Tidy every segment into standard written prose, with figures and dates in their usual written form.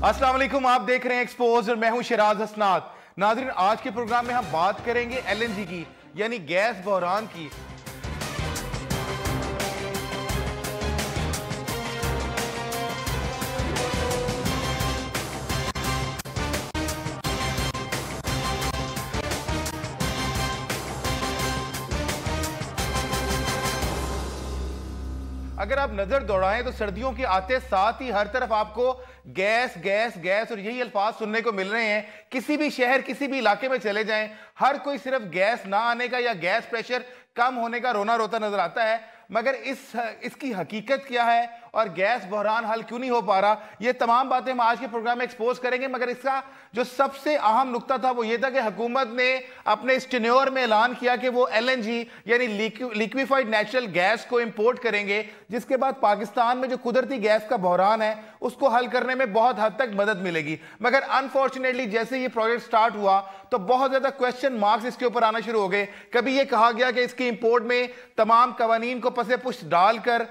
अस्सलाम वालेकुम, आप देख रहे हैं एक्सपोज और मैं हूं शिराज हसनात। नाज़रीन, आज के प्रोग्राम में हम बात करेंगे एलएनजी की, यानी गैस बहरान की। अगर आप नजर दौड़ाएं तो सर्दियों के आते साथ ही हर तरफ आपको गैस गैस गैस और यही अल्फाज सुनने को मिल रहे हैं। किसी भी शहर, किसी भी इलाके में चले जाएं, हर कोई सिर्फ गैस ना आने का या गैस प्रेशर कम होने का रोना रोता नजर आता है। मगर इसकी हकीकत क्या है और गैस बहरान हल क्यों नहीं हो पा रहा, ये तमाम बातें हम आज के प्रोग्राम में एक्सपोज करेंगे। मगर इसका जो सबसे अहम नुक्ता था वो ये था कि हुकूमत ने अपने इस टेन्योर में ऐलान किया कि वो एलएनजी यानी लिक्विफाइड नेचुरल गैस को इंपोर्ट करेंगे, जिसके बाद पाकिस्तान में जो कुदरती गैस का बहरान है उसको हल करने में बहुत हद तक मदद मिलेगी। मगर अनफॉर्चुनेटली जैसे ये प्रोजेक्ट स्टार्ट हुआ तो बहुत ज्यादा क्वेश्चन मार्क्स इसके ऊपर आना शुरू हो गए। कभी ये कहा गया कि इसकी इंपोर्ट में तमाम कवानीन को पसे पुष्ट डालकर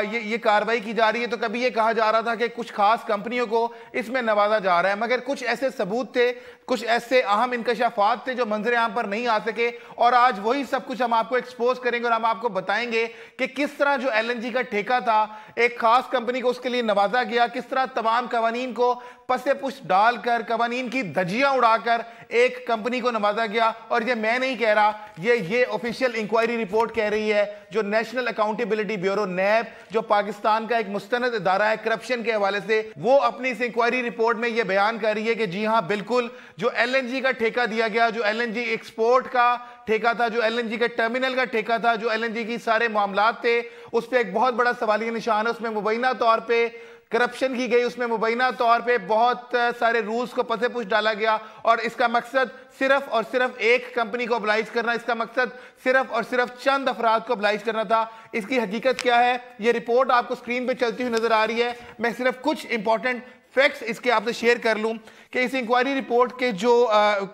ये कार्रवाई की जा रही है, तो कभी ये कहा जा रहा था कि कुछ खास कंपनियों को इसमें नवाजा जा रहा है। मगर कुछ ऐसे सबूत थे, कुछ ऐसे अहम इंकशाफात थे जो मंजर आम पर नहीं आ सके, और आज वही सब कुछ हम आपको एक्सपोज करेंगे और हम आपको बताएंगे कि किस तरह जो एलएनजी का ठेका था एक खास कंपनी को उसके लिए नवाजा गया, किस तरह तमाम कवानीन को पसे पुष्ट डालकर, कवानीन की धज्जियां उड़ाकर एक कंपनी को नवाजा गया। और ये मैं नहीं कह रहा, ये ऑफिशियल इंक्वायरी रिपोर्ट कह रही है, जो नेशनल अकाउंटेबिलिटी ब्यूरो नैब, जो पाकिस्तान का एक मुस्तनद इदारा है करप्शन के हवाले से, वो अपनी इस इंक्वायरी रिपोर्ट में ये बयान कर रही है कि जी हां बिल्कुल, जो एलएनजी का ठेका दिया गया, जो एलएनजी एक्सपोर्ट का ठेका था, जो एलएनजी के टर्मिनल का ठेका था, जो एलएनजी की सारे मामलात थे, उस पर एक बहुत बड़ा सवालिया निशान है। उसमें मुबैना तौर पर करप्शन की गई, उसमें मुबैना तौर पे बहुत सारे रूल्स को पसे पुष्ट डाला गया, और इसका मकसद सिर्फ और सिर्फ एक कंपनी को ऑब्लाइज करना, इसका मकसद सिर्फ और सिर्फ चंद अफराद को ऑब्लाइज करना था। इसकी हकीकत क्या है, ये रिपोर्ट आपको स्क्रीन पे चलती हुई नजर आ रही है। मैं सिर्फ कुछ इंपॉर्टेंट फैक्ट्स इसके आपसे शेयर कर लूं कि इस इंक्वायरी रिपोर्ट के जो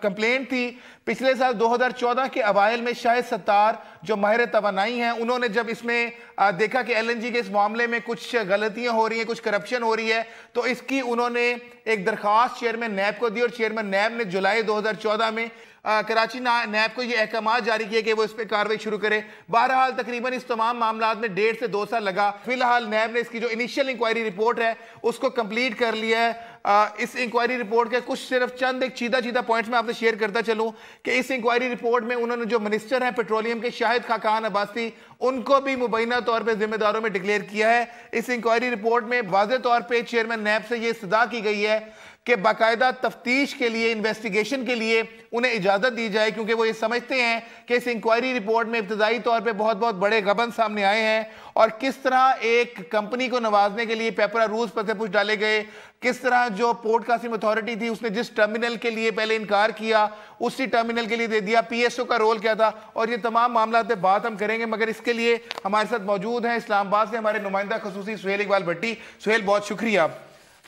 कंप्लेंट थी, पिछले साल 2014 के अवाइल में शाहिद सत्तार जो माहिर तवानाई हैं, उन्होंने जब इसमें देखा कि एलएनजी के इस मामले में कुछ गलतियां हो रही हैं, कुछ करप्शन हो रही है, तो इसकी उन्होंने एक दरखास्त चेयरमैन नैब को दी, और चेयरमैन नैब ने जुलाई 2014 में कराची नैब को ये अहकाम जारी किए कि वो इस पर कार्रवाई शुरू करे। बहरहाल तकरीबन इस तमाम मामलात में 1.5 से 2 साल लगा। फिलहाल नैब ने इसकी जो इनिशियल इंक्वायरी रिपोर्ट है उसको कंप्लीट कर लिया है। इस इंक्वायरी रिपोर्ट के कुछ सिर्फ चंद एक सीधा पॉइंट्स में आपसे शेयर करता चलूं कि इस इंक्वायरी रिपोर्ट में उन्होंने जो मिनिस्टर हैं पेट्रोलियम के शाहिद खाकान अब्बासी, उनको भी मुबैना तौर पर जिम्मेदारों में डिक्लेयर किया है। इस इंक्वायरी रिपोर्ट में वाज़ेह तौर पर चेयरमैन नैब से यह इस्तदा की गई है कि बाकायदा तफ्तीश के लिए, इन्वेस्टिगेशन के लिए उन्हें इजाजत दी जाए, क्योंकि वो ये समझते हैं कि इस इंक्वायरी रिपोर्ट में इब्तदाई तौर पे बहुत बहुत बड़े गबन सामने आए हैं, और किस तरह एक कंपनी को नवाजने के लिए पेपरा रूल्स पर से कुछ डाले गए, किस तरह जो पोर्ट कासिम अथॉरिटी थी उसने जिस टर्मिनल के लिए पहले इनकार किया उसी टर्मिनल के लिए दे दिया, पीएसओ का रोल क्या था, और ये तमाम मामला पे बात हम करेंगे। मगर इसके लिए हमारे साथ मौजूद हैं इस्लामाबाद से हमारे नुमाइंदा खसूसी सुहेल इकबाल भट्टी। सुहेल, बहुत शुक्रिया।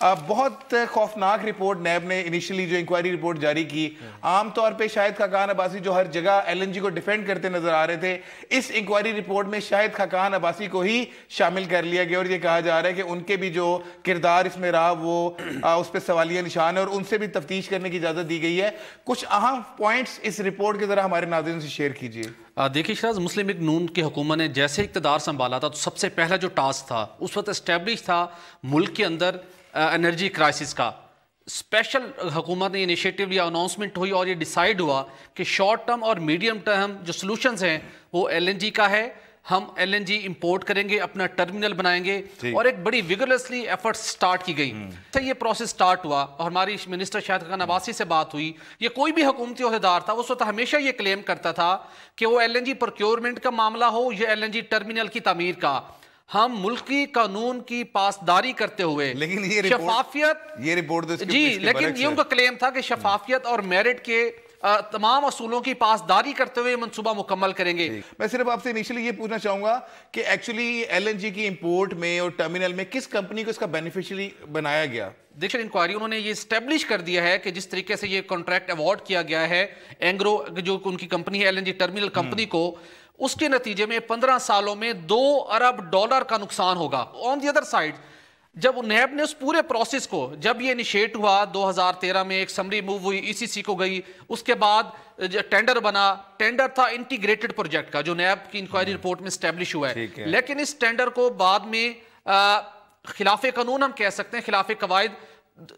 बहुत खौफनाक रिपोर्ट नैब ने इनिशियली जो इंक्वायरी रिपोर्ट जारी की, आमतौर पे शाहिद खाकान अब्बासी जो हर जगह एलएनजी को डिफेंड करते नजर आ रहे थे, इस इंक्वायरी रिपोर्ट में शाहिद खाकान अब्बासी को ही शामिल कर लिया गया, और ये कहा जा रहा है कि उनके भी जो किरदार इसमें रहा वो उस पर सवालिया निशान है, और उनसे भी तफ्तीश करने की इजाजत दी गई है। कुछ अहम पॉइंट्स इस रिपोर्ट के जरा हमारे नाज़रीन से शेयर कीजिए। देखिए शराज, मुस्लिम लीग नून की हुकूमत ने जैसे इक़्तिदार संभाला था तो सबसे पहला जो टास्क था उस वक्त एस्टेब्लिश था मुल्क के अंदर एनर्जी क्राइसिस का। स्पेशल हुकूमत ने इनिशिएटिव लिया, अनाउंसमेंट हुई, और ये डिसाइड हुआ कि शॉर्ट टर्म और मीडियम टर्म जो सॉल्यूशंस हैं वो एलएनजी का है। हम एलएनजी इंपोर्ट करेंगे, अपना टर्मिनल बनाएंगे, और एक बड़ी विगरसली एफर्ट्स स्टार्ट की गई। तो ये प्रोसेस स्टार्ट हुआ, और हमारी मिनिस्टर शाहिद खाकान अब्बासी से बात हुई। ये कोई भी हुकूमती ओहदेदार था उस वक्त हमेशा ये क्लेम करता था कि वो एलएनजी प्रोक्योरमेंट का मामला हो या एलएनजी टर्मिनल की तामीर का, हम मुल्की कानून की पासदारी करते हुए, लेकिन ये रिपोर्ट जी, लेकिन ये उनका क्लेम था कि शफाफियत और मेरिट के तमाम असूलों की पासदारी करते हुए मंसूबा मुकम्मल करेंगे। मैं सिर्फ आपसे इनिशियली ये पूछना चाहूंगा कि एक्चुअली एलएनजी की इंपोर्ट में और टर्मिनल में किस कंपनी को इसका बेनिफिशियरी बनाया गया? देखिए, इंक्वायरी उन्होंने ये स्टैब्लिश कर दिया है कि जिस तरीके से ये कॉन्ट्रैक्ट अवार्ड किया गया है एंग्रो, जो उनकी कंपनी है एलएनजी टर्मिनल कंपनी को, उसके नतीजे में 15 सालों में $2 अरब का नुकसान होगा। ऑन दी अदर साइड जब नैब ने उस पूरे प्रोसेस को, जब ये इनिशिएट हुआ 2013 में, एक समरी मूव हुई, ईसीसी को गई, उसके बाद टेंडर बना, टेंडर था इंटीग्रेटेड प्रोजेक्ट का जो नैब की इंक्वायरी रिपोर्ट में स्टैब्लिश हुआ है। लेकिन इस टेंडर को बाद में खिलाफे कानून हम कह सकते हैं, खिलाफे कवायद,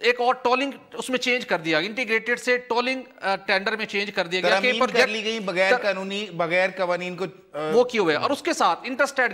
एक और टोलिंग उसमें चेंज कर दिया, इंटीग्रेटेड से टोलिंग टेंडर में चेंज कर दिया गया कि प्रोजेक्ट ली गई बगैर कानूनी, बगैर कवानीन को वो किए हुए। और उसके साथ इंटरस्टेट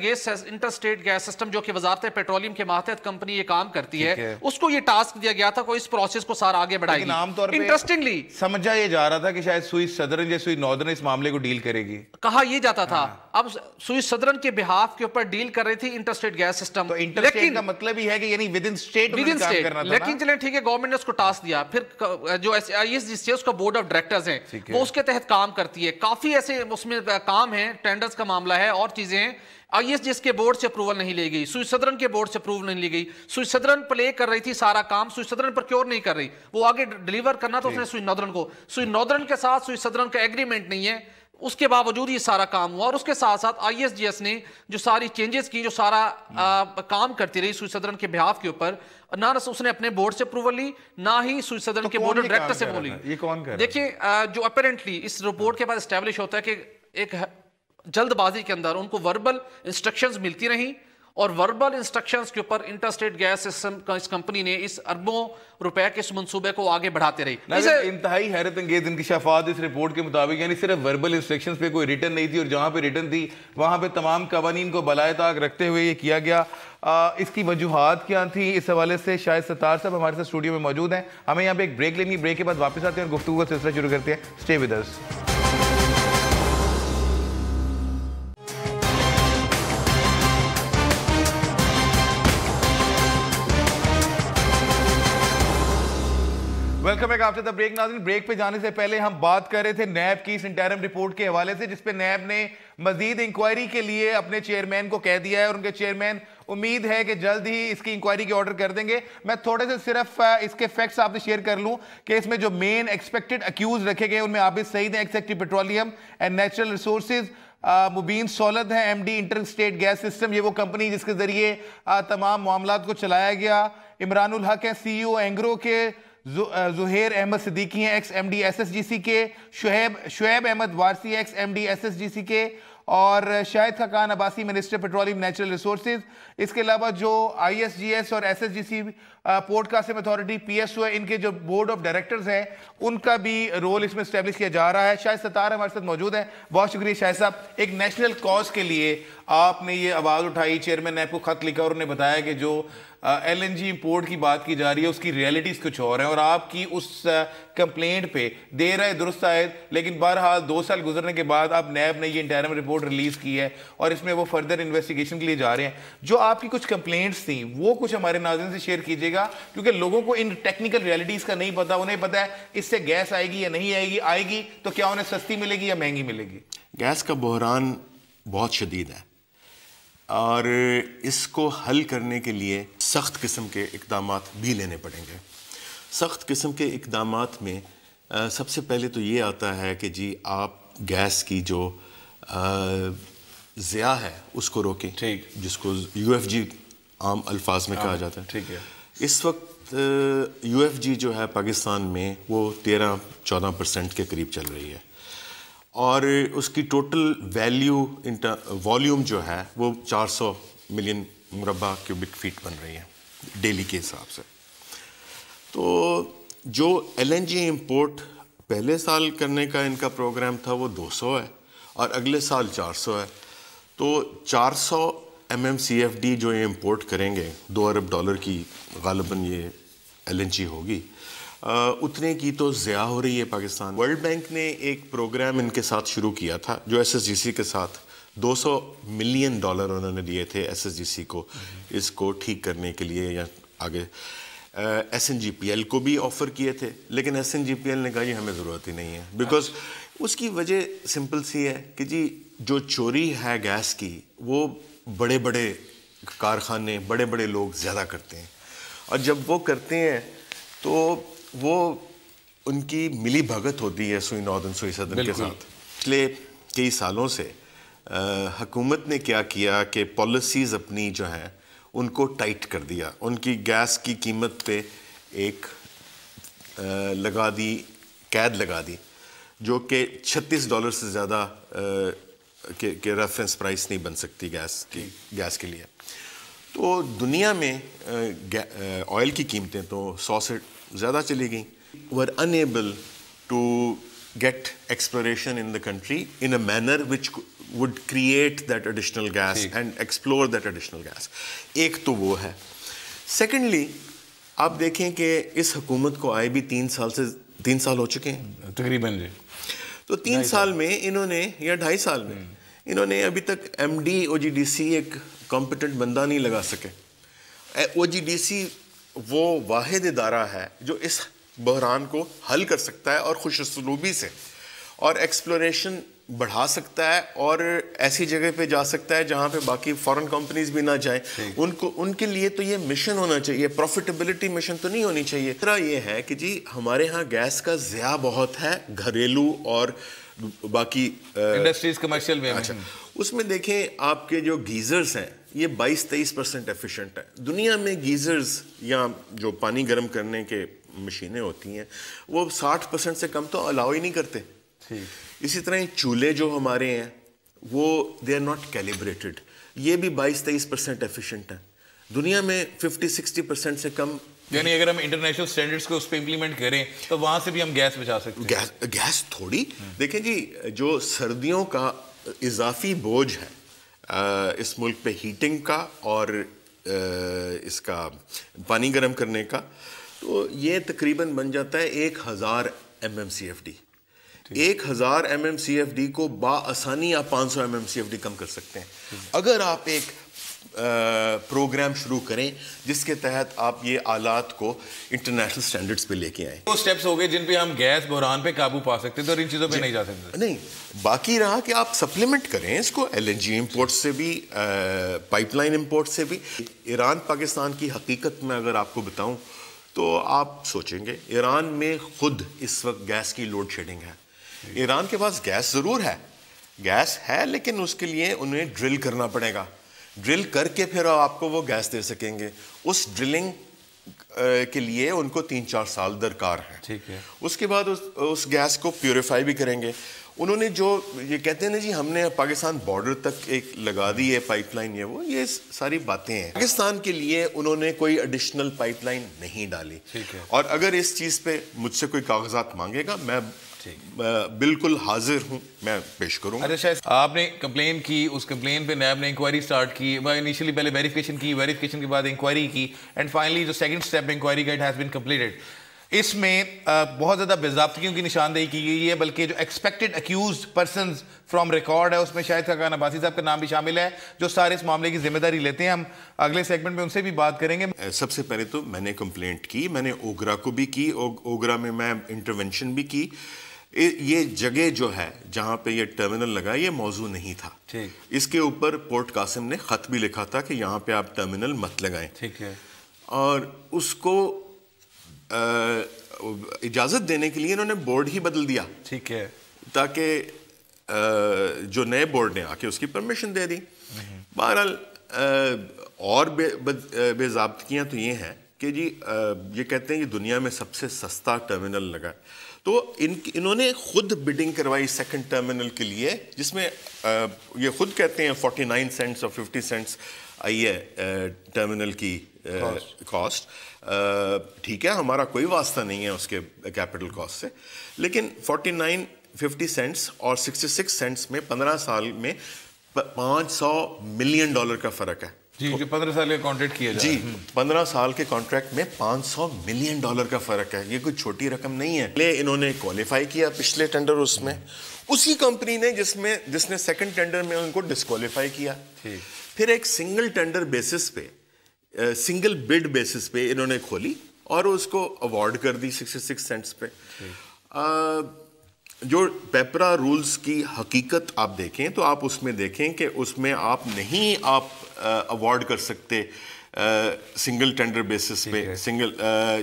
गैस सिस्टम जो कि वजारत पेट्रोलियम के मातहत कंपनी ये काम करती है, उसको ये टास्क दिया गया था कोई इस प्रोसेस को सारा आगे बढ़ाएगी। आमतौर पे इंटरेस्टिंगली समझा ये जा रहा था कि शायद सुई सदरन या सुई नॉर्दर्न इस मामले को डील करेगी, कहा यह जाता था। अब सुई सदरन के बिहाफ के ऊपर डील कर रही थी इंटरस्टेट गैस सिस्टम। तो इंटरस्टेट का मतलब ही है कि यानी विद इन स्टेट करना था। लेकिन चलें ठीक है, गवर्नमेंट ने उसको टास्क दिया, फिर जो ISGC उसका बोर्ड ऑफ डायरेक्टर्स है वो उसके तहत काम करती है। काफी ऐसे उसमें काम है, टेंडर्स का मामला है और चीजें हैं। ISGC के बोर्ड से अप्रूवल नहीं ली गई, सुई सदरन के बोर्ड से अप्रूवल नहीं ली गई। सुई सदरन प्ले कर रही थी सारा काम, सुई सदरन प्रोक्योर नहीं कर रही, वो आगे डिलीवर करना तो उसने सुई नॉर्दर्न को। सुई नॉर्दर्न के साथ सुई सदरन का एग्रीमेंट नहीं है, उसके बावजूद ये सारा काम हुआ। और उसके साथ साथ ISGS ने जो सारी चेंजेस की, जो सारा काम करती रही सुई सदरन के बिहाफ के ऊपर, ना उसने अपने बोर्ड से अप्रूवल ली, ना ही सुई सदरन के बोर्ड ऑफ डायरेक्टर से बोली। ये कौन कर रहा है? देखिए, जो अपेरेंटली इस रिपोर्ट के बाद एस्टेब्लिश होता है कि एक जल्दबाजी के अंदर उनको वर्बल इंस्ट्रक्शंस मिलती रहीं और वर्बल इंस्ट्रक्शंस के ऊपर इंटरस्टेट गैस सिस्टम इस कंपनी ने इस अरबों रुपए के इस मंसूबे को आगे बढ़ाते रही। इंतहाई हैरत अंगेज इंकशाफात इस रिपोर्ट के मुताबिक, यानी सिर्फ वर्बल इंस्ट्रक्शंस पे कोई रिटर्न नहीं थी, और जहां पे रिटर्न थी वहां पे तमाम कवानीन को बलाए ताक रखते हुए ये किया गया। इसकी वजूहात क्या थी, इस हवाले से शायद सत्तार साहब हमारे साथ स्टूडियो में मौजूद हैं। हमें यहाँ पे एक ब्रेक लेनी, ब्रेक के बाद वापस आते हैं और गुफ्तगू का सिलसिला शुरू करते हैं। Stay with us. Welcome back after the break. नाज़रीन, ब्रेक पे जाने से पहले हम बात कर रहे थे नैब की इस इंटरिम रिपोर्ट के हवाले से, जिसपे नैब ने मजीद इंक्वायरी के लिए अपने चेयरमैन को कह दिया है और उनके चेयरमैन उम्मीद है कि जल्द ही इसकी इंक्वायरी के ऑर्डर कर देंगे। मैं थोड़े से सिर्फ इसके फैक्ट्स आपसे शेयर कर लूं कि इसमें जो मेन एक्सपेक्टेड अक्यूज रखे गए उनमें आबिद सईद हैं, executive petroleum and natural resources. Mubeen Solad है, MD inter state gas system, ये वो कंपनी जिसके जरिए तमाम मामलात को चलाया गया। इमरानुल हक है, CEO एंग्रो के। जुहेर अहमद सिद्दीकी हैं, ex-MD SSGC के। शुएब अहमद वारसी, ex-MD SSGC के। और Shahid Khan Abbasi, minister petroleum natural resources. इसके अलावा जो ISGS और SSGC port casting authority PSO है, इनके जो बोर्ड ऑफ डायरेक्टर्स हैं उनका भी रोल इसमें स्टैब्लिश किया जा रहा है। शाहिद सत्तार हमारे साथ मौजूद हैं, बहुत शुक्रिया शाहिद साहब। एक नेशनल कॉज के लिए आपने ये आवाज़ उठाई, चेयरमैन ने आपको खत लिखा और उन्हें बताया कि जो LNG इंपोर्ट की बात की जा रही है उसकी रियलिटीज़ कुछ और है, और आपकी उस कंप्लेंट पे देर आए दुरुस्त आए, लेकिन बहरहाल 2 साल गुजरने के बाद अब नैब ने ये इंटरिम रिपोर्ट रिलीज़ की है और इसमें वो फर्दर इन्वेस्टिगेशन के लिए जा रहे हैं। जो आपकी कुछ कंप्लेंट्स थी वो कुछ हमारे नाज़रीन से शेयर कीजिएगा, क्योंकि लोगों को इन टेक्निकल रियलिटीज़ का नहीं पता। उन्हें पता है इससे गैस आएगी या नहीं आएगी, आएगी तो क्या उन्हें सस्ती मिलेगी या महंगी मिलेगी। गैस का बहरान बहुत शदीद है और इसको हल करने के लिए सख्त किस्म के इक़दामात भी लेने पड़ेंगे। सख्त किस्म के इक़दामात में सबसे पहले तो ये आता है कि जी आप गैस की जो ज़िया है उसको रोकें, ठीक, जिसको UFG आम अल्फाज में कहा जाता है। ठीक है, इस वक्त UFG जो है पाकिस्तान में वो 13-14% के करीब चल रही है और उसकी टोटल वॉल्यूम जो है वो 400 मिलियन मुरब्बा क्यूबिक फीट बन रही है डेली के हिसाब से। तो जो LNG इंपोर्ट पहले साल करने का इनका प्रोग्राम था वो 200 है और अगले साल 400 है। तो 400 MMCFD जो ये इंपोर्ट करेंगे, $2 अरब की गालिबन ये LNG होगी, उतने की तो ज़िया हो रही है पाकिस्तान। वर्ल्ड बैंक ने एक प्रोग्राम इनके साथ शुरू किया था जो SSGC के साथ $200 मिलियन उन्होंने दिए थे SSGC को इसको ठीक करने के लिए या आगे। SNGPL को भी ऑफ़र किए थे, लेकिन SNGPL ने कहा ये हमें ज़रूरत ही नहीं है, बिकॉज उसकी वजह सिंपल सी है कि जी जो चोरी है गैस की वो बड़े बड़े कारखाने, बड़े बड़े लोग ज़्यादा करते हैं और जब वो करते हैं तो वो उनकी मिली भगत होती है सुई नॉर्दर्न सुई सदर्न के साथ। पिछले कई सालों से हुकूमत ने क्या किया कि पॉलिसीज़ अपनी जो हैं उनको टाइट कर दिया, उनकी गैस की कीमत पे एक लगा दी, कैद लगा दी, जो कि $36 से ज़्यादा के रेफरेंस प्राइस नहीं बन सकती गैस के लिए। तो दुनिया में ऑयल की कीमतें तो 100 से ज़्यादा चली गई। Were unable to get exploration in the country in a manner which would create that additional gas and explore that additional gas। एक तो वो है। Secondly, आप देखें कि इस हुकूमत को आए भी 3 साल हो चुके हैं तकरीबन जी। तो 3 साल में इन्होंने, या 2.5 साल में इन्होंने अभी तक MD OGDC एक कॉम्पिटेंट बंदा नहीं लगा सके। OGDC वो वाहिद इदारा है जो इस बहरान को हल कर सकता है और खुशउस्लूबी से, और एक्सप्लोरेशन बढ़ा सकता है और ऐसी जगह पे जा सकता है जहाँ पे बाकी फॉरेन कंपनीज भी ना जाएं। उनके लिए तो ये मिशन होना चाहिए, प्रॉफिटेबिलिटी मिशन तो नहीं होनी चाहिए। दूसरा ये है कि जी हमारे यहाँ गैस का ज़िया बहुत है, घरेलू और बाकी इंडस्ट्रीज कमर्शियल में। अच्छा, उसमें देखें आपके जो गीजर्स हैं ये 22-23% एफिशिएंट है। दुनिया में गीजर्स या जो पानी गर्म करने के मशीनें होती हैं वो 60% से कम तो अलाउ ही नहीं करते। इसी तरह चूल्हे जो हमारे हैं वो दे आर नॉट कैलिब्रेटेड, ये भी 22-23% एफिशिएंट है। दुनिया में 50-60% से कम, यानी अगर हम इंटरनेशनल स्टैंडर्ड्स को उस पर इम्प्लीमेंट करें तो वहां से भी हम गैस बचा सकते हैं। गैस थोड़ी देखें जी, जो सर्दियों का इजाफी बोझ है इस मुल्क पे हीटिंग का और इसका पानी गर्म करने का, तो ये तकरीबन बन जाता है 1000 MMCFD। 1000 MMCFD को बाआसानी आप 500 MMCFD कम कर सकते हैं अगर आप एक प्रोग्राम शुरू करें जिसके तहत आप ये आलात को इंटरनेशनल स्टैंडर्ड्स पे लेके आए। वो स्टेप्स हो गए जिन पे हम गैस बहरान पे काबू पा सकते हैं, तो इन चीज़ों पे नहीं जा सकते। नहीं, बाकी रहा कि आप सप्लीमेंट करें इसको LNG इंपोर्ट से भी, पाइपलाइन इंपोर्ट से भी। ईरान पाकिस्तान की हकीकत में अगर आपको बताऊं तो आप सोचेंगे ईरान में खुद इस वक्त गैस की लोड शेडिंग है। ईरान के पास गैस ज़रूर है, गैस है, लेकिन उसके लिए उन्हें ड्रिल करना पड़ेगा। ड्रिल करके फिर आपको वो गैस दे सकेंगे। उस ड्रिलिंग के लिए उनको 3-4 साल दरकार है। ठीक है। उसके बाद उस गैस को प्योरीफाई भी करेंगे। उन्होंने जो ये कहते हैं ना जी हमने पाकिस्तान बॉर्डर तक एक लगा दी है पाइपलाइन, ये सारी बातें हैं। पाकिस्तान के लिए उन्होंने कोई एडिशनल पाइपलाइन नहीं डाली। ठीक है। और अगर इस चीज़ पे मुझसे कोई कागजात मांगेगा मैं बिल्कुल हाजिर हूं, मैं पेश करूंगा। अच्छा शायद आपने कंप्लेन की, उस कंप्लेन पे नैब ने इंक्वायरी स्टार्ट की, इनिशियली पहले वेरिफिकेशन की, वेरिफिकेशन के बाद इंक्वायरी की, एंड फाइनली जो सेकंड स्टेप इंक्वायरी का इट हैज बीन कंप्लीटेड। इसमें बहुत ज़्यादा बेज़ाब्तियों की निशानदेही की गई है, बल्कि जो expected accused persons from record है उसमें शाहिद खान अब्बासी साहब का नाम भी शामिल है, जो सारे इस मामले की जिम्मेदारी लेते हैं। हम अगले सेगमेंट में उनसे भी बात करेंगे। सबसे पहले तो मैंने कंप्लेंट की, मैंने ओगरा को भी की, ओगरा में मैं इंटरवेंशन भी की। ये जगह जो है जहाँ पे ये टर्मिनल लगा ये मौजू नहीं था। ठीक। इसके ऊपर पोर्ट कासिम ने ख़त भी लिखा था कि यहाँ पे आप टर्मिनल मत लगाएं। ठीक है। और उसको इजाज़त देने के लिए इन्होंने बोर्ड ही बदल दिया। ठीक है। ताकि जो नए बोर्ड ने आके उसकी परमिशन दे दी। बहरहाल और बेज़ाब्तियाँ तो ये हैं कि जी ये कहते हैं कि दुनिया में सबसे सस्ता टर्मिनल लगा, तो इन्होंने खुद बिडिंग करवाई सेकंड टर्मिनल के लिए, जिसमें ये खुद कहते हैं 49 सेंट्स और 50 सेंट्स आई है टर्मिनल की कॉस्ट। ठीक है, हमारा कोई वास्ता नहीं है उसके कैपिटल कॉस्ट से, लेकिन 49, 50 सेंट्स और 66 सेंट्स में 15 साल में $500 मिलियन का फ़र्क है। जी, जो 15 साल का कॉन्ट्रैक्ट किया जी, 15 साल के कॉन्ट्रैक्ट में $500 मिलियन का फ़र्क है। ये कोई छोटी रकम नहीं है। ले इन्होंने क्वालिफाई किया पिछले टेंडर, उसमें उसी कंपनी ने जिसने सेकंड टेंडर में उनको डिस्क्वालीफाई किया। फिर एक सिंगल टेंडर बेसिस पे, सिंगल बिड बेसिस पे इन्होंने खोली और उसको अवार्ड कर दी 66 सेंट्स पे। जो पेपरा रूल्स की हकीकत आप देखें तो आप उसमें देखें कि उसमें आप अवार्ड कर सकते सिंगल टेंडर बेसिस पे, सिंगल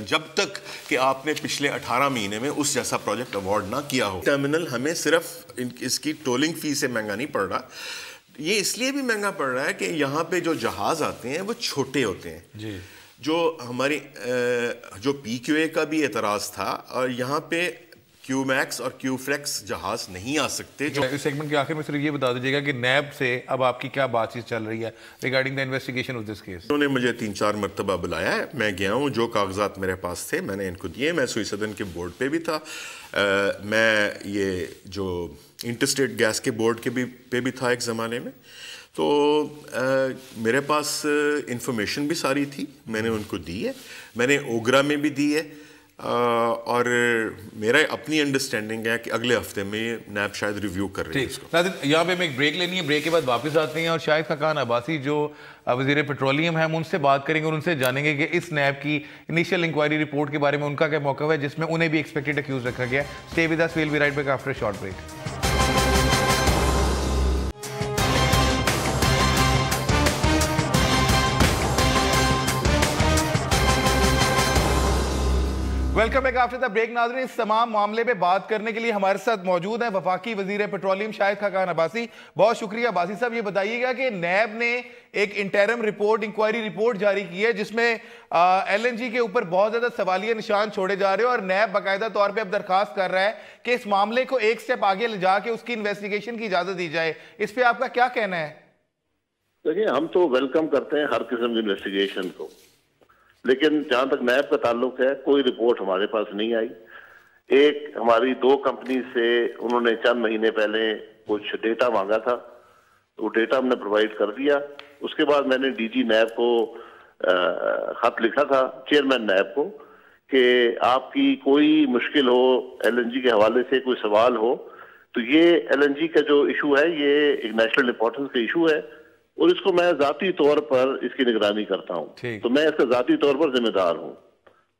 जब तक कि आपने पिछले 18 महीने में उस जैसा प्रोजेक्ट अवार्ड ना किया हो। टर्मिनल हमें सिर्फ इसकी टोलिंग फी से महंगा नहीं पड़ रहा, ये इसलिए भी महंगा पड़ रहा है कि यहाँ पे जो जहाज आते हैं वो छोटे होते हैं जी। जो हमारी जो PQA का भी एतराज़ था, और यहाँ पे क्यूमैक्स और क्यूफ्लेक्स जहाज नहीं आ सकते। जो इस सेगमेंट के आखिर में सिर्फ ये बता दीजिएगा कि नैब से अब आपकी क्या बातचीत चल रही है regarding the investigation of this case. उन्होंने मुझे 3-4 मरतबा बुलाया है, मैं गया हूँ, जो कागजात मेरे पास थे मैंने इनको दिए। मैं सुई सदन के बोर्ड पे भी था, मैं ये जो इंटरस्टेट गैस के बोर्ड के पे भी था एक ज़माने में। तो मेरे पास इंफॉर्मेशन भी सारी थी, मैंने उनको दी है, मैंने ओगरा में भी दी है, और मेरा अपनी अंडरस्टैंडिंग है कि अगले हफ्ते में नैब शायद रिव्यू कर रही है इसको। यहाँ पे हमें एक ब्रेक लेनी है, ब्रेक के बाद वापस आते हैं और शाहिद खाकान अब्बासी जो वज़ीर पेट्रोलियम है, हम उनसे बात करेंगे और उनसे जानेंगे कि इस नैब की इनिशियल इंक्वायरी रिपोर्ट के बारे में उनका क्या मौक़िफ़ है, जिसमें उन्हें भी एक्सपेक्टेड एक्यूज रखा गया। Stay with us, we will be right back after a short break. Welcome back after the break. नाज़रीन, इस तमाम मामले पे बात करने के लिए हमारे साथ मौजूद हैं वफाकी वजीर पेट्रोलियम शाहिद खाकान अब्बासी। बहुत शुक्रिया अब्बासी साहब। ये बताइएगा कि नैब ने एक इंटरम रिपोर्ट, इंक्वायरी रिपोर्ट जारी की है जिसमें LNG के ऊपर बहुत ज्यादा सवालिया निशान छोड़े जा रहे हैं, और नैब बाकायदा तौर पर अब दरखास्त कर रहा है कि इस मामले को एक स्टेप आगे ले जाके उसकी इन्वेस्टिगेशन की इजाजत दी जाए। इस पर आपका क्या कहना है? देखिए, हम तो वेलकम करते हैं हर किस्म की इन्वेस्टिगेशन को, लेकिन जहां तक नैब का ताल्लुक है कोई रिपोर्ट हमारे पास नहीं आई। एक हमारी 2 कंपनी से उन्होंने चंद महीने पहले कुछ डेटा मांगा था, तो डेटा हमने प्रोवाइड कर दिया। उसके बाद मैंने DG नैब को खत लिखा था, चेयरमैन नैब को, कि आपकी कोई मुश्किल हो LNG के हवाले से, कोई सवाल हो, तो ये LNG का जो इशू है ये एक नेशनल इंपॉर्टेंस का इशू है और इसको मैं जाती तौर पर इसकी निगरानी करता हूँ, तो मैं इसका जाती तौर पर जिम्मेदार हूँ।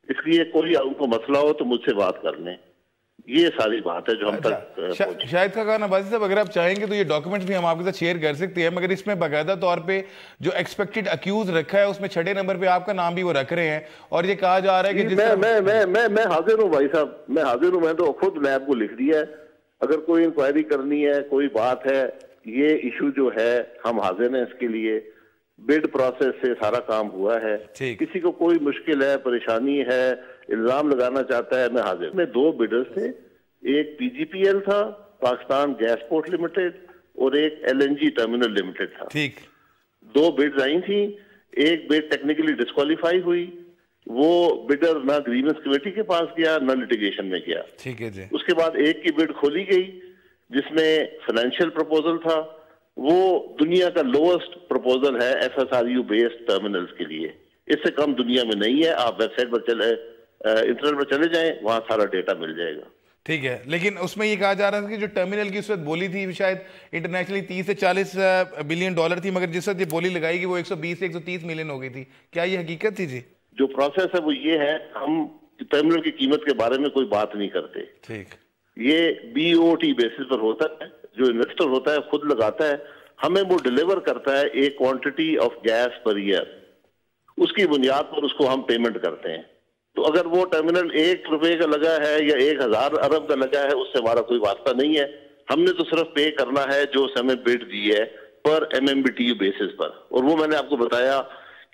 इसलिए कोई उनको मसला हो तो मुझसे बात कर लें। ये सारी बात है जो हम तक शाहिद खाकान अब्बासी साहब, अगर आप चाहेंगे तो ये डॉक्यूमेंट भी हम आपके साथ शेयर कर सकते हैं, मगर इसमें बाकायदा तौर पे जो एक्सपेक्टेड अक्यूज रखा है उसमें 6 नंबर पे आपका नाम भी वो रख रहे हैं, और ये कहा जा रहा है कि मैं हाजिर हूँ भाई साहब, मैं हाजिर हूँ। मैं तो खुद नैब को लिख दिया है, अगर कोई इंक्वायरी करनी है, कोई बात है, ये इशू जो है हम हाजिर हैं इसके लिए। बिड प्रोसेस से सारा काम हुआ है, किसी को कोई मुश्किल है, परेशानी है, इल्जाम लगाना चाहता है, मैं हाजिर। में 2 बिडर्स थे, एक PGPL था, पाकिस्तान गैस पोर्ट लिमिटेड, और एक LNG टर्मिनल लिमिटेड था। ठीक 2 बिड्स आई थी। एक बिड टेक्निकली डिस्क्वालीफाई हुई, वो बिडर ना ग्रीवेंस कमेटी के पास गया ना लिटिगेशन में गया। ठीक है जी। उसके बाद एक की बिड खोली गई जिसमें फाइनेंशियल प्रपोजल था, वो दुनिया का लोएस्ट प्रपोजल है FSRU बेस्ड टर्मिनल्स के लिए, इससे कम दुनिया में नहीं है। आप वेबसाइट पर चले, इंटरनेट पर चले जाएं, वहां सारा डेटा मिल जाएगा। ठीक है, लेकिन उसमें ये कहा जा रहा था कि जो टर्मिनल की उस वक्त बोली थी शायद इंटरनेशनली 30 से 40 बिलियन डॉलर थी, मगर जिस वक्त ये बोली लगाई वो 120 से 130 मिलियन हो गई थी। क्या ये हकीकत थी जी? जो प्रोसेस है वो ये है, हम टर्मिनल की कीमत के बारे में कोई बात नहीं करते। ठीक, ये BOT बेसिस पर होता है, जो इन्वेस्टर होता है खुद लगाता है, हमें वो डिलीवर करता है एक quantity of gas per year, उसकी बुनियाद पर उसको हम पेमेंट करते हैं। तो अगर वो टर्मिनल 1 रुपए का लगा है या 1000 अरब का लगा है, उससे हमारा कोई वास्ता नहीं है। हमने तो सिर्फ पे करना है जो हमें बिड दी है पर MMBTU बेसिस पर। और वो मैंने आपको बताया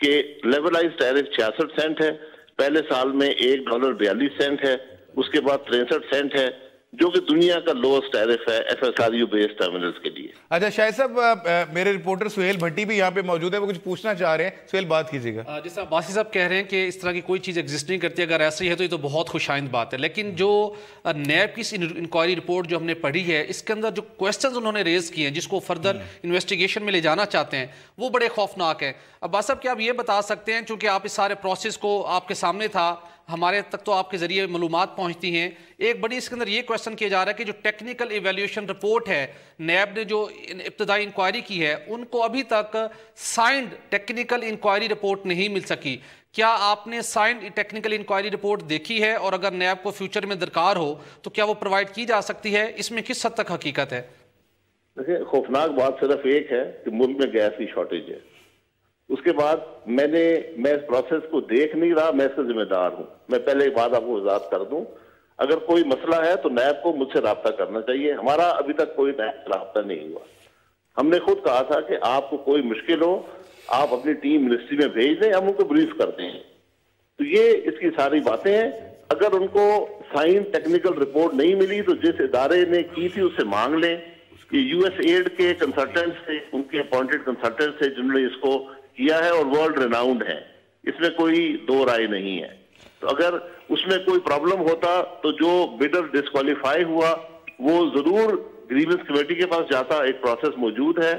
कि लेवलाइज टैरिफ 66 सेंट है, पहले साल में $1.42 है, उसके बाद 63 सेंट है, जो कि दुनिया का लोएस्ट टैरिफ है FSRU बेस्ड टर्मिनल्स के लिए। अच्छा शाहिद साहब, मेरे रिपोर्टर सुहेल भट्टी भी यहाँ पे मौजूद है, वो कुछ पूछना चाह रहे हैं। सुहेल, बात कीजिएगा। जैसा अब्बासी साहब कह रहे हैं कि इस तरह की कोई चीज़ एग्जिस्ट नहीं करती, अगर ऐसा ही है तो ये तो बहुत खुशाइंद बात है। लेकिन जो नैब की इंक्वायरी रिपोर्ट जो हमने पढ़ी है, इसके अंदर जो क्वेश्चंस उन्होंने रेज किए हैं जिसको फर्दर इन्वेस्टिगेशन में ले जाना चाहते हैं, वो बड़े खौफनाक है। अब्बास साहब, क्या आप ये बता सकते हैं, चूँकि आप इस सारे प्रोसेस को आपके सामने था, हमारे तक तो आपके जरिए मालूमात पहुंचती हैं, एक बड़ी इसके अंदर ये क्वेश्चन किया जा रहा है कि जो टेक्निकल इवैल्यूएशन रिपोर्ट है, नैब ने जो इब्तदाई इंक्वायरी की है, उनको अभी तक साइंड टेक्निकल इंक्वायरी रिपोर्ट नहीं मिल सकी। क्या आपने साइंड टेक्निकल इंक्वायरी रिपोर्ट देखी है, और अगर नैब को फ्यूचर में दरकार हो तो क्या वो प्रोवाइड की जा सकती है? इसमें किस हद तक हकीकत है? देखिए, खौफनाक बात सिर्फ एक है कि मुल्क में गैस की शॉर्टेज है। उसके बाद मैं इस प्रोसेस को देख नहीं रहा, मैं इसका जिम्मेदार हूं। मैं पहले एक बात आपको वजाहत कर दूं, अगर कोई मसला है तो नैब को मुझसे राब्ता करना चाहिए। हमारा अभी तक कोई नैब राब्ता नहीं हुआ। हमने खुद कहा था कि आपको कोई मुश्किल हो आप अपनी टीम मिनिस्ट्री में भेज दें, हम उनको ब्रीफ करते हैं। तो ये इसकी सारी बातें हैं। अगर उनको साइन टेक्निकल रिपोर्ट नहीं मिली तो जिस इदारे ने की थी उससे मांग लें। ये यूएसएड के कंसल्टेंट से, उनके अपॉइंटेड कंसल्टेंट से जिन्होंने इसको किया है और वर्ल्ड रिनाउंड है, इसमें कोई दो राय नहीं है। तो अगर उसमें कोई प्रॉब्लम होता तो जो बिडर डिस्क्वालीफाई हुआ वो जरूर ग्रीवेंस कमेटी के पास जाता, एक प्रोसेस मौजूद है,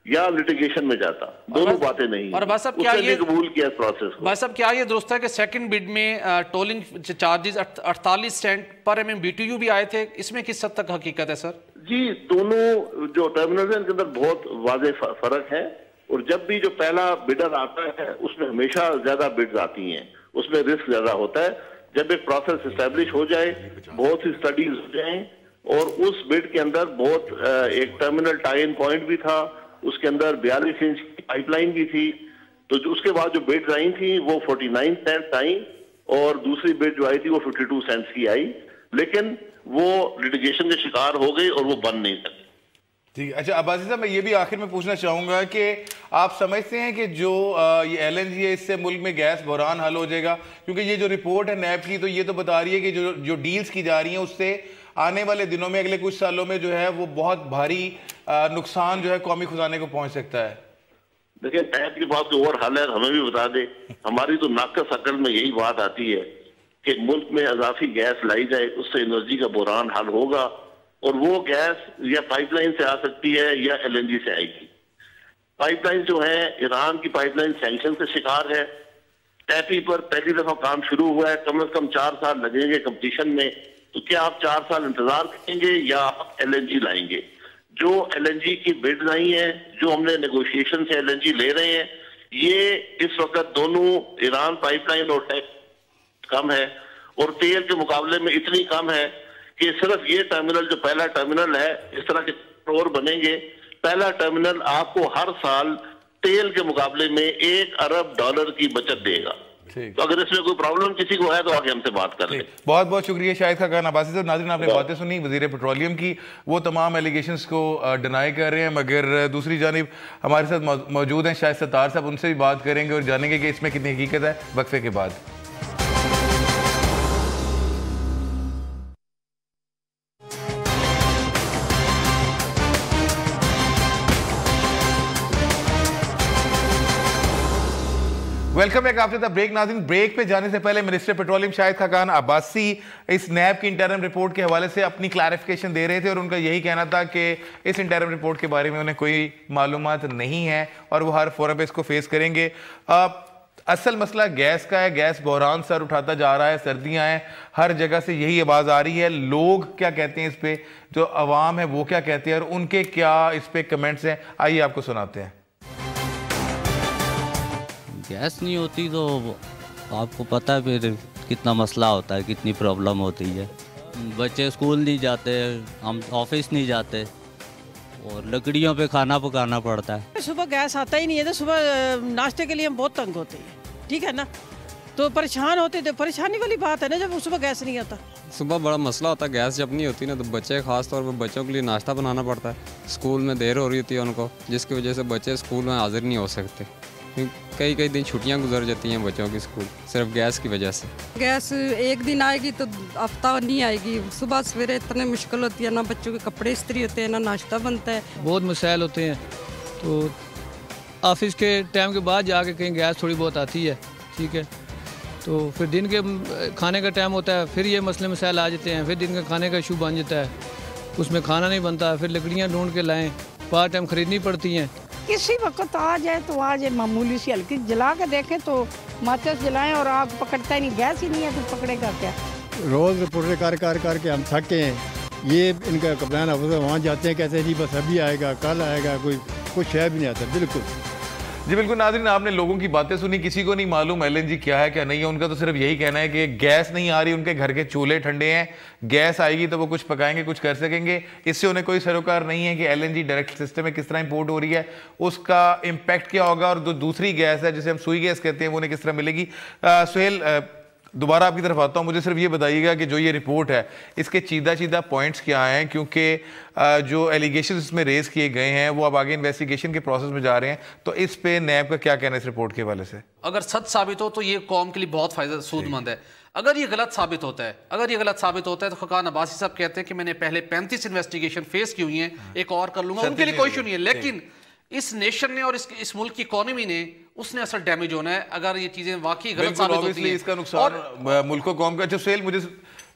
या लिटिगेशन में जाता, दोनों बातें नहीं। और बस अब क्या ये कबूल किया प्रोसेस को। बस अब क्या ये दुरुस्त है कि सेकंड बिड में टोलिंग चार्जेस 48 सेंट पर एमएम बीटीयू भी आए थे, इसमें किस हद तक हकीकत है सर? जी, दोनों जो टर्मिनल है इनके अंदर बहुत वाज़ेह फर्क है। और जब भी जो पहला बिडर आता है उसमें हमेशा ज्यादा बिड्स आती हैं, उसमें रिस्क ज्यादा होता है। जब एक प्रोसेस एस्टेब्लिश हो जाए, बहुत सी स्टडीज हो जाए और उस बिड के अंदर बहुत एक टर्मिनल टाई इन पॉइंट भी था, उसके अंदर 42 इंच की पाइपलाइन भी थी, तो जो उसके बाद जो बिड आई थी वो 49 सेंट आई और दूसरी बिड जो आई थी वो 52 सेंट्स की आई, लेकिन वो लिटिगेशन के शिकार हो गई और वो बन नहीं सकी। ठीक है। अच्छा अब्बासी साहब, मैं ये भी आखिर में पूछना चाहूंगा कि आप समझते हैं कि जो ये एलएनजी है इससे मुल्क में गैस बहरान हल हो जाएगा? क्योंकि ये जो रिपोर्ट है नैब की तो ये तो बता रही है कि जो डील्स की जा रही हैं उससे आने वाले दिनों में, अगले कुछ सालों में जो है वो बहुत भारी नुकसान जो है कौमी खजाने को पहुंच सकता है। देखिए, नैब की बात तो और हाल है, हमें भी बता दे। हमारी तो नाकस अकल में यही बात आती है कि मुल्क में अजाफी गैस लाई जाए, उससे एनर्जी का बहरान हल होगा और वो गैस या पाइपलाइन से आ सकती है या एलएनजी से आएगी। पाइपलाइन जो है, ईरान की पाइपलाइन सैंक्शन के शिकार है। टैपी पर पहली दफा काम शुरू हुआ है, कम से कम 4 साल लगेंगे कंपटीशन में। तो क्या आप 4 साल इंतजार करेंगे या आप एलएनजी लाएंगे? जो एलएनजी की बिड आई है, जो हमने नेगोशिएशन से एलएनजी ले रहे हैं, ये इस वक्त दोनों ईरान पाइपलाइन और टैप कम है और तेल के मुकाबले में इतनी कम है कि सिर्फ ये टर्मिनल जो पहला टर्मिनल है, इस तरह के और बनेंगे। पहला टर्मिनल आपको हर साल तेल के मुकाबले में $1 अरब की बचत देगा। तो अगर इसमें कोई प्रॉब्लम किसी को है तो आगे हमसे बात कर लें। बहुत बहुत शुक्रिया शाहिद खान अब्बासी साहब। नाज़रीन, आपने बातें सुनी वज़ीर पेट्रोलियम की, वो तमाम एलिगेशंस को डिनाई कर रहे हैं, मगर दूसरी जानिब हमारे साथ मौजूद हैं शाहिद सत्तार साहब, उनसे भी बात करेंगे और जानेंगे कि इसमें कितनी हकीकत है वक्फे के बाद। Welcome back after the break. नाज़रीन, ब्रेक पे जाने से पहले मिनिस्टर पेट्रोलियम शाहिद खान अब्बासी इस नैब की इंटरम रिपोर्ट के हवाले से अपनी क्लैरिफिकेशन दे रहे थे और उनका यही कहना था कि इस इंटरम रिपोर्ट के बारे में उन्हें कोई मालूमात नहीं है और वो हर फोरम पे इसको फेस करेंगे। असल मसला गैस का है, गैस बहरान सर उठाता जा रहा है, सर्दियां हैं, हर जगह से यही आवाज़ आ रही है। लोग क्या कहते हैं इस पे, जो अवाम है वो क्या कहते हैं और उनके क्या इस पे कमेंट्स हैं, आइए आपको सुनाते हैं। गैस नहीं होती तो आपको पता है फिर कितना मसला होता है, कितनी प्रॉब्लम होती है। बच्चे स्कूल नहीं जाते, हम ऑफिस नहीं जाते और लकड़ियों पे खाना पकाना पड़ता है। सुबह गैस आता ही नहीं है तो सुबह नाश्ते के लिए हम बहुत तंग होते हैं, ठीक है ना, तो परेशान होते थे। परेशानी वाली बात है ना जब सुबह गैस नहीं आता। सुबह बड़ा मसला होता है, गैस जब नहीं होती ना तो बच्चे ख़ास तौर पर बच्चों के लिए नाश्ता बनाना पड़ता है। स्कूल में देर हो रही होती है उनको, जिसकी वजह से बच्चे स्कूल में हाजिर नहीं हो सकते। कई दिन छुट्टियां गुजर जाती हैं बच्चों की स्कूल सिर्फ गैस की वजह से। गैस एक दिन आएगी तो हफ्ता नहीं आएगी। सुबह सवेरे इतनी मुश्किल होती है, ना बच्चों के कपड़े इस्त्री होते हैं, ना नाश्ता बनता है, बहुत मसाइल होते हैं। तो ऑफिस के टाइम के बाद जाके कहीं गैस थोड़ी बहुत आती है, ठीक है, तो फिर दिन के खाने का टाइम होता है, फिर ये मसले मसाइल आ जाते हैं, फिर दिन के खाने का इशू बन जाता है, उसमें खाना नहीं बनता, फिर लकड़ियाँ ढूंढ के लाएँ, पार्ट टाइम ख़रीदनी पड़ती हैं। किसी वक्त आ जाए तो आ जाए, मामूली सी हल्की जला के देखें तो माचिस जलाएं और आग पकड़ता ही नहीं, गैस ही नहीं है तो पकड़ेगा क्या। रोज़ रिपोर्टर करके हम थके हैं। ये इनका कप्तान ऑफिसर वहाँ जाते हैं, कहते हैं जी बस अभी आएगा, कल आएगा, कोई कुछ है भी नहीं आता। बिल्कुल जी बिल्कुल। नाज़रीन, आपने लोगों की बातें सुनी, किसी को नहीं मालूम एलएनजी क्या है क्या नहीं है। उनका तो सिर्फ यही कहना है कि गैस नहीं आ रही, उनके घर के चूल्हे ठंडे हैं, गैस आएगी तो वो कुछ पकाएंगे, कुछ कर सकेंगे। इससे उन्हें कोई सरोकार नहीं है कि एलएनजी डायरेक्ट सिस्टम में किस तरह इंपोर्ट हो रही है, उसका इम्पैक्ट क्या होगा और जो दूसरी गैस है जिसे हम सुई गैस कहते हैं वो उन्हें किस तरह मिलेगी। सुहेल, दोबारा आपकी तरफ आता हूँ, मुझे सिर्फ ये बताइएगा कि जो ये रिपोर्ट है इसके चीदा पॉइंट्स क्या हैं, क्योंकि जो एलिगेशन इसमें रेज किए गए हैं वो अब आगे इन्वेस्टिगेशन के प्रोसेस में जा रहे हैं, तो इस पे नैब का क्या कहना है इस रिपोर्ट के हवाले से? अगर सच साबित हो तो ये कौम के लिए बहुत फायदा सूदमंद है। अगर ये गलत साबित होता है तो खकान अब्बासी साहब कहते हैं कि मैंने पहले 35 इन्वेस्टिगेशन फेस की हुई हैं, एक और कर लूंगा, उनके लिए कोई इशू नहीं है। लेकिन इस नेशन ने और इस मुल्क की इकोनॉमी ने उसने असल डैमेज होना है अगर ये चीजें वाकई गलत साबित होती हैं। इसका नुकसान मुल्क को कौम का। अच्छा सुहेल, मुझे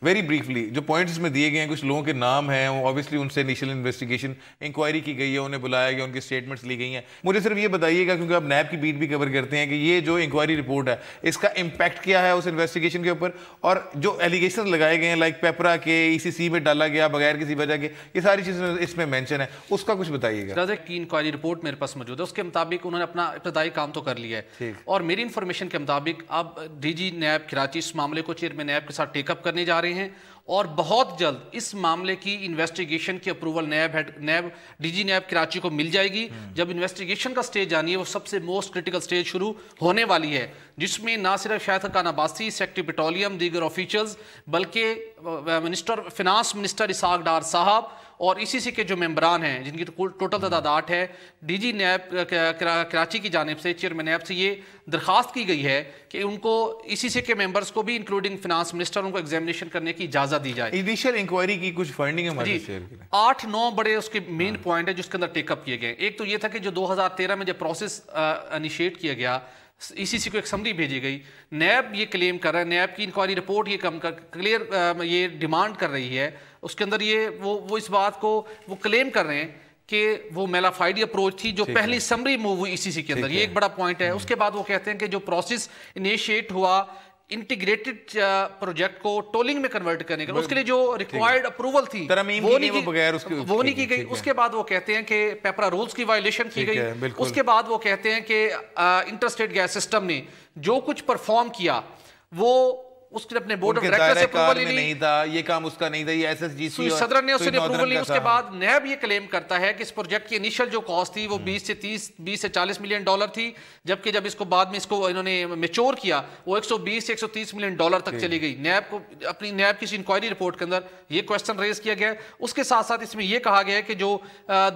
वेरी ब्रीफली जो पॉइंट्स में दिए गए हैं, कुछ लोगों के नाम हैं, ऑब्वियसली उनसे इनिशियल इन्वेस्टिगेशन इंक्वायरी की गई है, उन्हें बुलाया गया, उनकी स्टेटमेंट्स ली गई हैं। मुझे सिर्फ ये बताइएगा, क्योंकि आप नैब की बीट भी कवर करते हैं, कि ये जो इंक्वायरी रिपोर्ट है इसका इम्पैक्ट क्या है उस इन्वेस्टिगेशन के ऊपर, और जो एलिगेशन लगाए गए हैं लाइक पेपरा के ECC में डाला गया बगैर किसी वजह के, ये सारी चीज़ें इसमें मैंशन है, उसका कुछ बताइएगा। की इंक्वायरी रिपोर्ट मेरे पास मौजूद है, उसके मुताबिक उन्होंने अपना इब्तदाई काम तो कर लिया है, और मेरी इन्फॉर्मेशन के मुताबिक अब DG नैब कराची इस मामले को चेयरमैन नैब के साथ टेकअप करने जा रहे हैं, और बहुत जल्द इस मामले की इन्वेस्टिगेशन की अप्रूवल नैब DG नैब कराची को मिल जाएगी। जब इन्वेस्टिगेशन का स्टेज आनी है, वो सबसे मोस्ट क्रिटिकल स्टेज शुरू होने वाली है, जिसमें ना सिर्फ शायद खकान अब्बासी, सेक्रेटरी पेट्रोलियम, दीगर ऑफिशियल्स, बल्कि मिनिस्टर फिनांस मिनिस्टर इसाक डार साहब और ECC के जो मेंबरान हैं, जिनकी टोटल तादाद 8 है, DG नैब कराची की जानिब से चेयरमैन नैब से ये दरख्वास्त की गई है कि उनको ECC के मेंबर्स को भी इंक्लूडिंग फिनांस मिनिस्टर उनको एग्जामिनेशन करने की इजाजत दी जाए। इनिशियल इंक्वायरी की कुछ फाइंडिंग हमारे शेयर करें। 8-9 बड़े उसके मेन पॉइंट है जिसके अंदर टेकअप किए गए। एक तो ये था कि जो 2013 में जब प्रोसेस इनिशिएट किया गया, ECC को एक समरी भेजी गई, नैब ये क्लेम कर रहा है, नैब की इंक्वायरी रिपोर्ट ये क्लियर ये डिमांड कर रही है, उसके अंदर ये वो इस बात को वो क्लेम कर रहे हैं कि वो मेलाफाइड अप्रोच थी जो पहली समरी मूव हुई ECC के अंदर, ये एक बड़ा पॉइंट है। उसके बाद वो कहते हैं कि जो प्रोसेस इनिशिएट हुआ इंटीग्रेटेड प्रोजेक्ट को टोलिंग में कन्वर्ट करने का, उसके लिए जो रिक्वायर्ड अप्रूवल थी वो नहीं की गई। उसके बाद वो कहते हैं कि पेपरा रूल्स की वायलेशन की गई। उसके बाद वो कहते हैं कि इंटरस्टेट गैस सिस्टम ने जो कुछ परफॉर्म किया वो उसके अपने बोर्ड ऑफ डायरेक्टर्स से अप्रूवल नहीं था, ये काम उसका नहीं था, ये SSGC सदर ने उसने अप्रूवल नहीं। उसके बाद नैब ये क्लेम करता है कि इस प्रोजेक्ट की इनिशियल जो कॉस्ट थी वो 20 से 40 मिलियन डॉलर थी, जबकि जब इसको बाद में इसको इन्होंने मैच्योर किया वो 120 से 130 मिलियन डॉलर तक चली गई। नैब को अपनी नैब की इंक्वायरी रिपोर्ट के अंदर ये क्वेश्चन रेज किया गया। उसके साथ साथ इसमें यह कहा गया है कि जो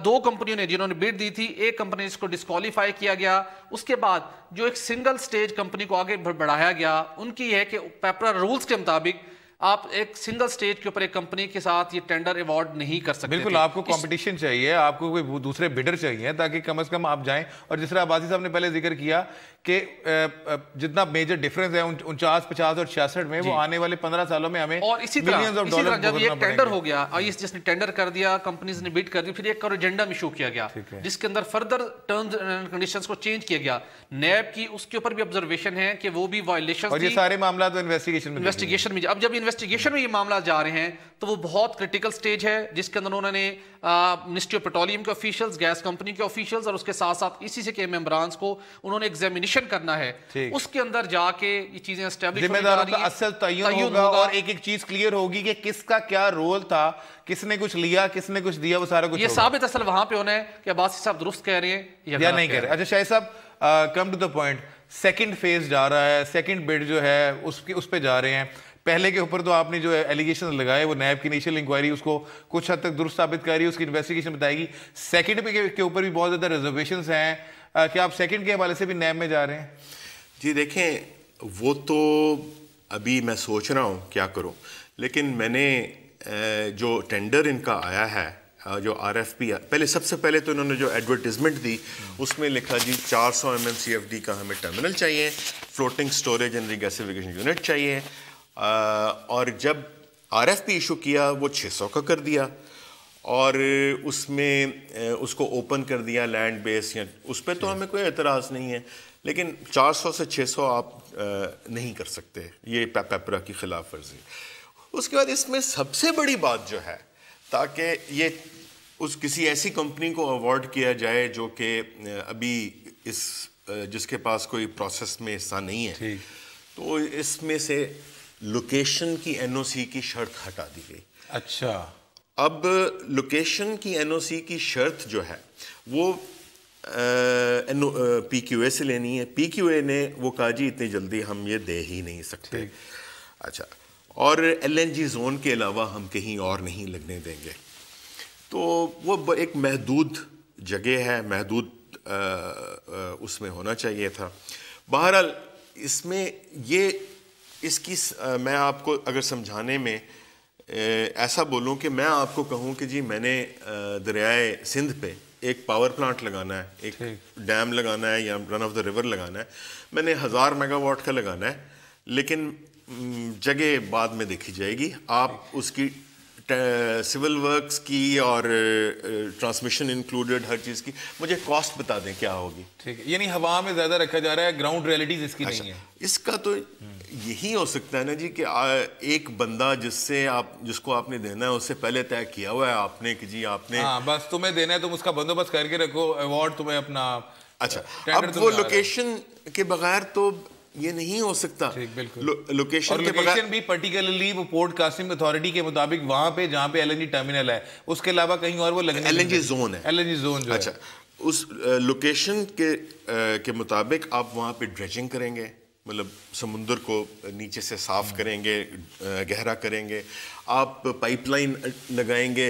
2 कंपनियों ने जिन्होंने बिड दी थी, एक कंपनी इसको डिस्क्वालीफाई किया गया। उसके बाद जो एक सिंगल स्टेज कंपनी को आगे बढ़ाया गया, उनकी है कि पेपरा रूल्स के मुताबिक आप एक सिंगल स्टेज के ऊपर एक कंपनी के साथ ये टेंडर अवार्ड नहीं कर सकते। बिल्कुल, आपको कंपटीशन चाहिए, आपको कोई दूसरे बिडर चाहिए ताकि कम से कम आप जाएं। और जिस तरह अब्बासी साहब ने पहले जिक्र किया कि जितना मेजर डिफरेंस है 49, 50 और 66 में, वो आने वाले 15 सालों में हमें और इसी तरह जब ये टेंडर हो गया, जिसने टेंडर कर दिया, कंपनीज ने बिड कर दी, फिर एक एजेंडा इशू किया गया जिसके अंदर फर्दर टर्म्स एंड कंडीशंस को चेंज किया गया। नैब की उसके ऊपर भी ऑब्जर्वेशन है कि वो भी वायलेशन, और ये सारे मामला तो इन्वेस्टिगेशन में अब जब इन्वेस्टिगेशन में ये मामला जा रहे हैं तो वो बहुत क्रिटिकल स्टेज है, जिसके अंदर उन्होंने मिनिस्ट्री ऑफ पेट्रोलियम के ऑफिशियल्स, गैस कंपनी के ऑफिशियल्स और उसके साथ साथ ECC के मेंबरान्स को उन्होंने एग्जामिनेशन करना है। उसके अंदर जाके ये चीजें एस्टैब्लिश जिम्मेदारों का असल तयन होगा और एक एक चीज क्लियर होगी कि किसका क्या रोल था, किसने कुछ लिया, किसने कुछ दिया, वो सारा कुछ ये साबित असल वहां पे होना है कि अब्बासी साहब दुरुस्त कह रहे हैं या नहीं कह रहे। अच्छा शाहिद साहब, come to the point, second phase जा रहा है, सेकंड बिड जो है उस पे जा रहे हैं। पहले के ऊपर तो आपने जो एलिगेशन लगाए वो नैब की इनिशियल इंक्वायरी उसको कुछ हद तक दुरुस्त साबित कर रही है, उसकी इन्वेस्टिगेशन बताएगी। सेकंड के ऊपर भी बहुत ज़्यादा रिजर्वेशंस हैं, क्या आप सेकंड के हवाले से भी नैब में जा रहे हैं? जी देखें, वो तो अभी मैं सोच रहा हूँ क्या करूँ, लेकिन मैंने जो टेंडर इनका आया है, जो RFP, पहले सबसे पहले तो इन्होंने जो एडवर्टिजमेंट दी उसमें लिखा जी 400 MMCFD का हमें टर्मिनल चाहिए, floating storage and regasification unit चाहिए, और जब RFP इशू किया वो 600 का कर दिया, और उसमें उसको ओपन कर दिया लैंड बेस, या उस पर तो हमें कोई एतराज़ नहीं है, लेकिन 400 से 600 आप नहीं कर सकते, ये पेपरा की खिलाफ वर्जी। उसके बाद इसमें सबसे बड़ी बात जो है, ताकि ये किसी ऐसी कंपनी को अवार्ड किया जाए जो कि अभी जिसके पास कोई प्रोसेस में हिस्सा नहीं है, तो इसमें से लोकेशन की NOC की शर्त हटा दी गई। अच्छा, अब लोकेशन की NOC की शर्त जो है वो PQA से लेनी है। PQA ने वो कहा जी इतनी जल्दी हम ये दे ही नहीं सकते। अच्छा, और LNG जोन के अलावा हम कहीं और नहीं लगने देंगे। तो वो एक महदूद जगह है, महदूद उसमें होना चाहिए था। बहरहाल इसमें ये इसकी मैं आपको अगर समझाने में ऐसा बोलूं कि मैं आपको कहूं कि जी मैंने दरियाए सिंध पे एक पावर प्लांट लगाना है, एक डैम लगाना है या रन ऑफ द रिवर लगाना है, मैंने 1000 मेगावाट का लगाना है, लेकिन जगह बाद में देखी जाएगी। आप उसकी सिविल वर्क्स की और ट्रांसमिशन इंक्लूडेड हर चीज़ की मुझे कॉस्ट बता दें क्या होगी। ठीक है, यानी हवा में ज़्यादा रखा जा रहा है, ग्राउंड रियलिटीज इसकी नहीं है। इसका तो यही हो सकता है ना जी कि एक बंदा जिसको आपने देना है उससे पहले तय किया हुआ है आपने कि जी आपने, हाँ बस तुम्हें देना है, तुम उसका बंदोबस्त करके रखो, अवार्ड तुम्हें अपना। अच्छा, अब वो लोकेशन के बगैर तो ये नहीं हो सकता। लोकेशन के बगैर भी पर्टिकुलरली वो पोर्ट कासिम अथॉरिटी के मुताबिक वहां पे जहां पे LNG टर्मिनल है, उसके अलावा कहीं और वो लगने LNG जोन है, LNG जोन जो अच्छा, उस लोकेशन के मुताबिक आप वहां पे ड्रेजिंग करेंगे, मतलब समुद्र को नीचे से साफ करेंगे, गहरा करेंगे, आप पाइपलाइन लगाएंगे।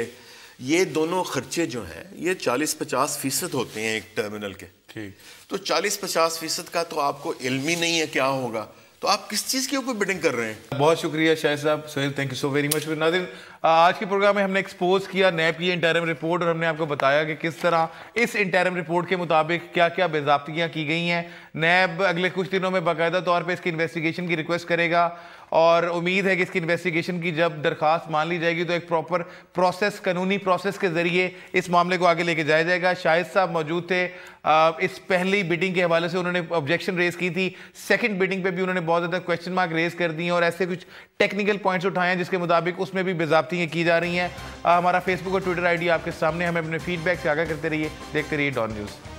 ये दोनों खर्चे जो हैं ये 40-50% होते हैं एक टर्मिनल के। ठीक, तो 40-50% का तो आपको इल्म ही नहीं है क्या होगा, तो आप किस चीज़ के ऊपर बिडिंग कर रहे हैं। बहुत शुक्रिया शाहिद साहब, Sohail, thank you so very much. नाज़रीन, आज के प्रोग्राम में हमने एक्सपोज किया नैब की इंटरिम रिपोर्ट और हमने आपको बताया कि किस तरह इस इंटरिम रिपोर्ट के मुताबिक क्या क्या बेज़ाब्तियाँ की गई हैं। नैब अगले कुछ दिनों में बाकायदा तौर पर इसकी इन्वेस्टिगेशन की रिक्वेस्ट करेगा और उम्मीद है कि इसकी इन्वेस्टिगेशन की जब दरख्वास्त मान ली जाएगी तो एक प्रॉपर प्रोसेस, कानूनी प्रोसेस के जरिए इस मामले को आगे लेके जाया जाएगा। शाहिद साहब मौजूद थे, इस पहली बिडिंग के हवाले से उन्होंने ऑब्जेक्शन रेज की थी, सेकंड बिडिंग पे भी उन्होंने बहुत ज़्यादा क्वेश्चन मार्क रेज कर दिए और ऐसे कुछ टेक्निकल पॉइंट्स उठाए हैं जिसके मुताबिक उसमें भी बेज़ाब्तियाँ की जा रही हैं। हमारा फेसबुक और ट्विटर ID आपके सामने, हमें अपने फीडबैक से आगाह करते रहिए, देखते रहिए डॉन न्यूज़।